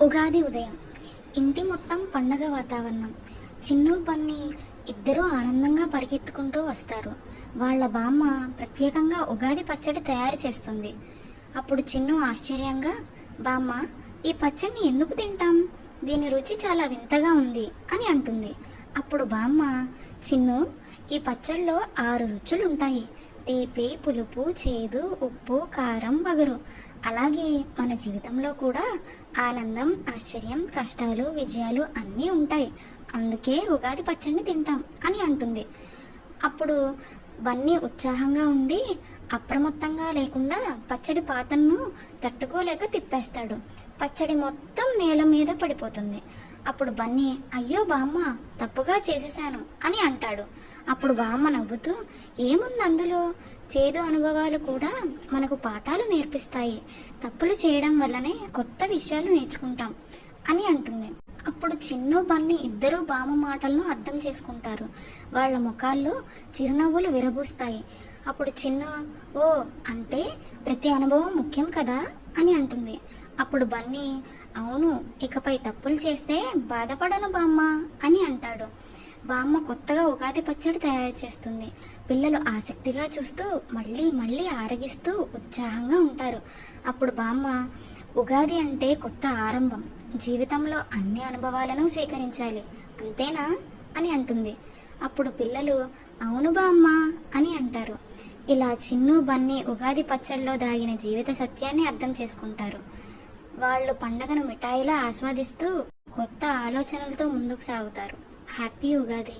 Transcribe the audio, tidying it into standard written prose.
ఉగాది ఉదయం ఇంటి మొత్తం పండగ వాతావరణం. చిన్ను బన్నీ ఇద్దరూ ఆనందంగా పరిగెత్తుకుంటూ వస్తారు. వాళ్ళ బామ్మ ప్రత్యేకంగా ఉగాది పచ్చడి తయారు చేస్తుంది. అప్పుడు చిన్ను ఆశ్చర్యంగా, బామ్మ, ఈ పచ్చడిని ఎందుకు తింటాం? దీని రుచి చాలా వింతగా ఉంది అని అంటుంది. అప్పుడు బామ్మ, చిన్ను, ఈ పచ్చడిలో 6 రుచులుంటాయి. తీపి, పులుపు, చేదు, ఉప్పు, కారం, వగరు. అలాగే మన జీవితంలో కూడా ఆనందం, ఆశ్చర్యం, కష్టాలు, విజయాలు అన్నీ ఉంటాయి. అందుకే ఉగాది పచ్చడిని తింటాం అని అంటుంది. అప్పుడు బన్నీ ఉత్సాహంగా ఉండి అప్రమత్తంగా లేకుండా పచ్చడి పాతను తట్టుకోలేక తిప్పేస్తాడు. పచ్చడి మొత్తం నేల మీద పడిపోతుంది. అప్పుడు బన్నీ, అయ్యో బామ్మ, తప్పుగా చేసేశాను అని అంటాడు. అప్పుడు బామ్మ నవ్వుతూ, ఏముంది అందులో? చేదు అనుభవాలు కూడా మనకు పాఠాలు నేర్పిస్తాయి. తప్పులు చేయడం వల్లనే కొత్త విషయాలు నేర్చుకుంటాం అని అంటుంది. అప్పుడు చిన్ను బన్నీ ఇద్దరూ బామ్మ మాటలను అర్థం చేసుకుంటారు. వాళ్ళ ముఖాల్లో చిరునవ్వులు విరబూస్తాయి. అప్పుడు చిన్ను, ఓ, అంటే ప్రతి అనుభవం ముఖ్యం కదా అని అంటుంది. అప్పుడు బన్నీ, అవును, ఇకపై తప్పులు చేస్తే బాధపడను బామ్మ అని అంటాడు. బామ్మ కొత్తగా ఉగాది పచ్చడి తయారు చేస్తుంది. పిల్లలు ఆసక్తిగా చూస్తూ మళ్ళీ మళ్ళీ ఆరగిస్తూ ఉత్సాహంగా ఉంటారు. అప్పుడు బామ్మ, ఉగాది అంటే కొత్త ఆరంభం. జీవితంలో అన్ని అనుభవాలను స్వీకరించాలి, అంతేనా అని అంటుంది. అప్పుడు పిల్లలు, అవును బామ్మ అని అంటారు. ఇలా చిన్ను బన్నీ ఉగాది పచ్చడిలో దాగిన జీవిత సత్యాన్ని అర్థం చేసుకుంటారు. వాళ్ళు పండగను మిఠాయిలా ఆస్వాదిస్తూ కొత్త ఆలోచనలతో ముందుకు సాగుతారు. హ్యాపీ ఉగాది.